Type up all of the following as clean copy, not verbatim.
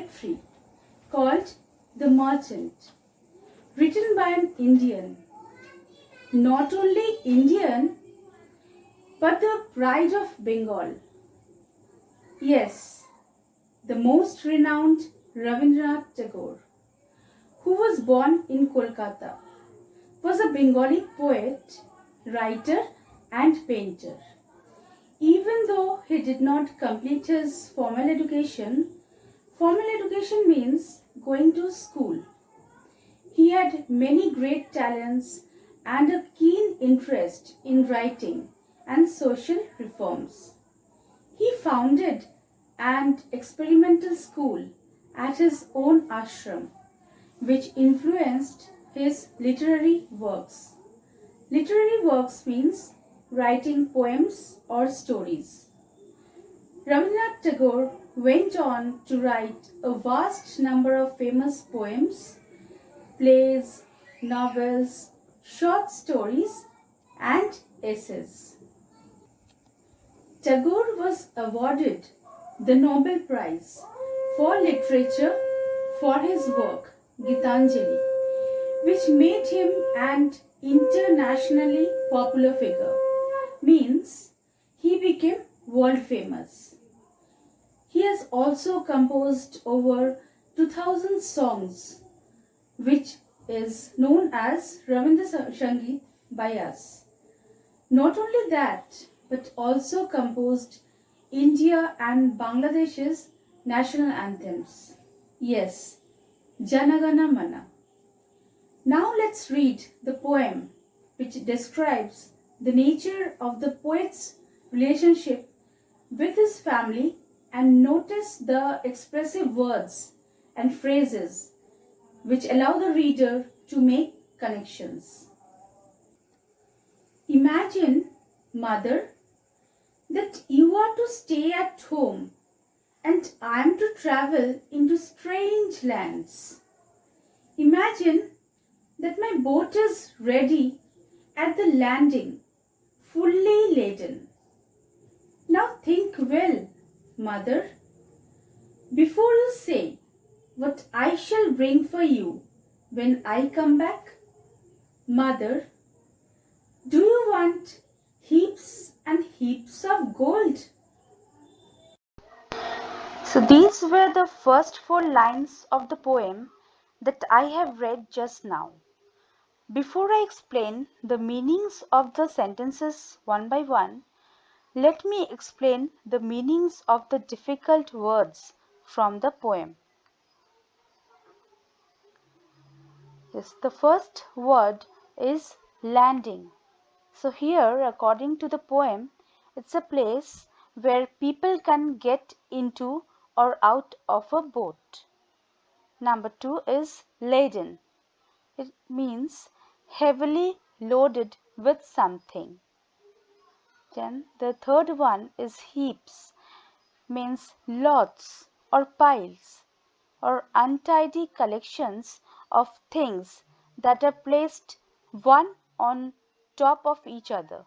poetry called The Merchant, written by an Indian. Not only Indian, but the pride of Bengal. Yes, the most renowned Rabindranath Tagore, who was born in Kolkata, was a Bengali poet, writer, and painter. Even though he did not complete his formal education means going to school. He had many great talents and a keen interest in writing and social reforms. He founded an experimental school at his own ashram, which influenced his literary works. Literary works means writing poems or stories. Rabindranath Tagore went on to write a vast number of famous poems, plays, novels, short stories, and essays. Tagore was awarded the Nobel Prize for Literature for his work Gitanjali, which made him an internationally popular figure. Means he became world famous. He has also composed over 2000 songs, which is known as Rabindra Sangeet by us. Not only that, but also composed India and Bangladesh's national anthems. Yes, Janagana Mana. Now let's read the poem which describes the nature of the poet's relationship with his family, and notice the expressive words and phrases which allow the reader to make connections. Imagine, mother, that you are to stay at home and I am to travel into strange lands. Imagine that my boat is ready at the landing, fully laden. Now think well, mother, before you say what I shall bring for you when I come back. Mother, do you want heaps and heaps of gold? So these were the first 4 lines of the poem that I have read just now. Before I explain the meanings of the sentences one by one, let me explain the meanings of the difficult words from the poem. Yes, the first word is landing. So here, according to the poem, it's a place where people can get into or out of a boat. Number 2 is laden. It means heavily loaded with something. Then the third one is heaps, means lots or piles or untidy collections of things that are placed one on top of each other.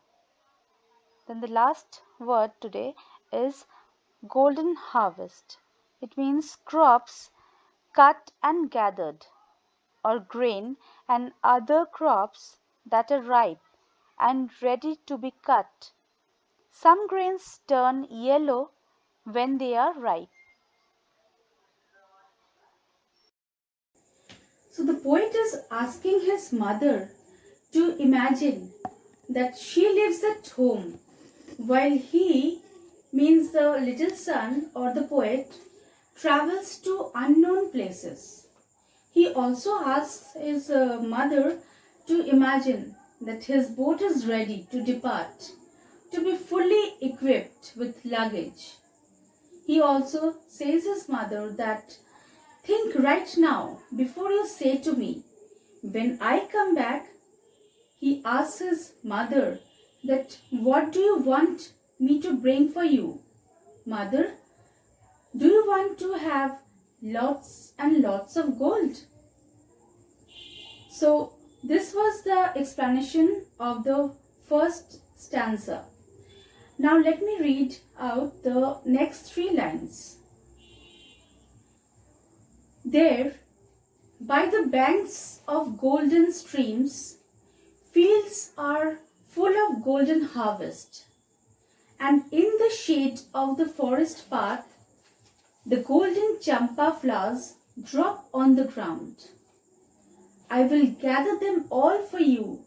Then the last word today is golden harvest. It means crops cut and gathered, or grain and other crops that are ripe and ready to be cut. Some grains turn yellow when they are ripe. So the poet is asking his mother to imagine that she lives at home while he, means the little son or the poet, travels to unknown places. He also asks his mother to imagine that his boat is ready to depart, to be fully equipped with luggage. He also says his mother that think right now before you say to me, when I come back. He asks his mother that what do you want me to bring for you? Mother, do you want to have lots and lots of gold? So this was the explanation of the first stanza. Now let me read out the next 3 lines. There, by the banks of golden streams, fields are full of golden harvest, and in the shade of the forest path, the golden champa flowers drop on the ground. I will gather them all for you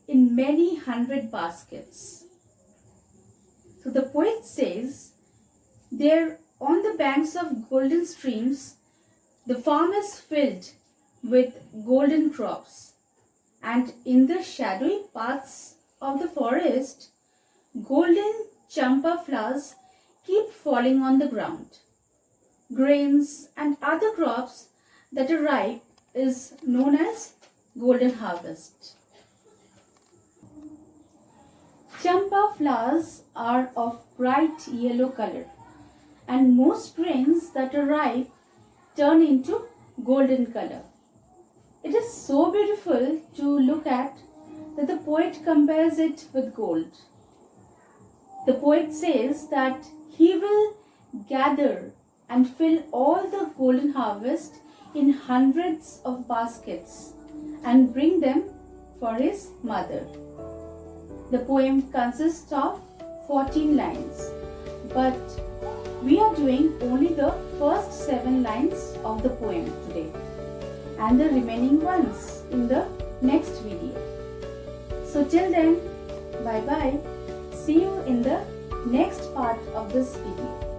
in many hundred baskets. So the poet says, there on the banks of golden streams, the farm is filled with golden crops, and in the shadowy paths of the forest, golden champa flowers keep falling on the ground. Grains and other crops that are ripe is known as golden harvest. Champa flowers are of bright yellow color, and most grains that are ripe turn into golden color. It is so beautiful to look at that the poet compares it with gold. The poet says that he will gather and fill all the golden harvest in hundreds of baskets and bring them for his mother. The poem consists of 14 lines, but we are doing only the first 7 lines of the poem today and the remaining ones in the next video. So till then, bye bye. See you in the next part of this video.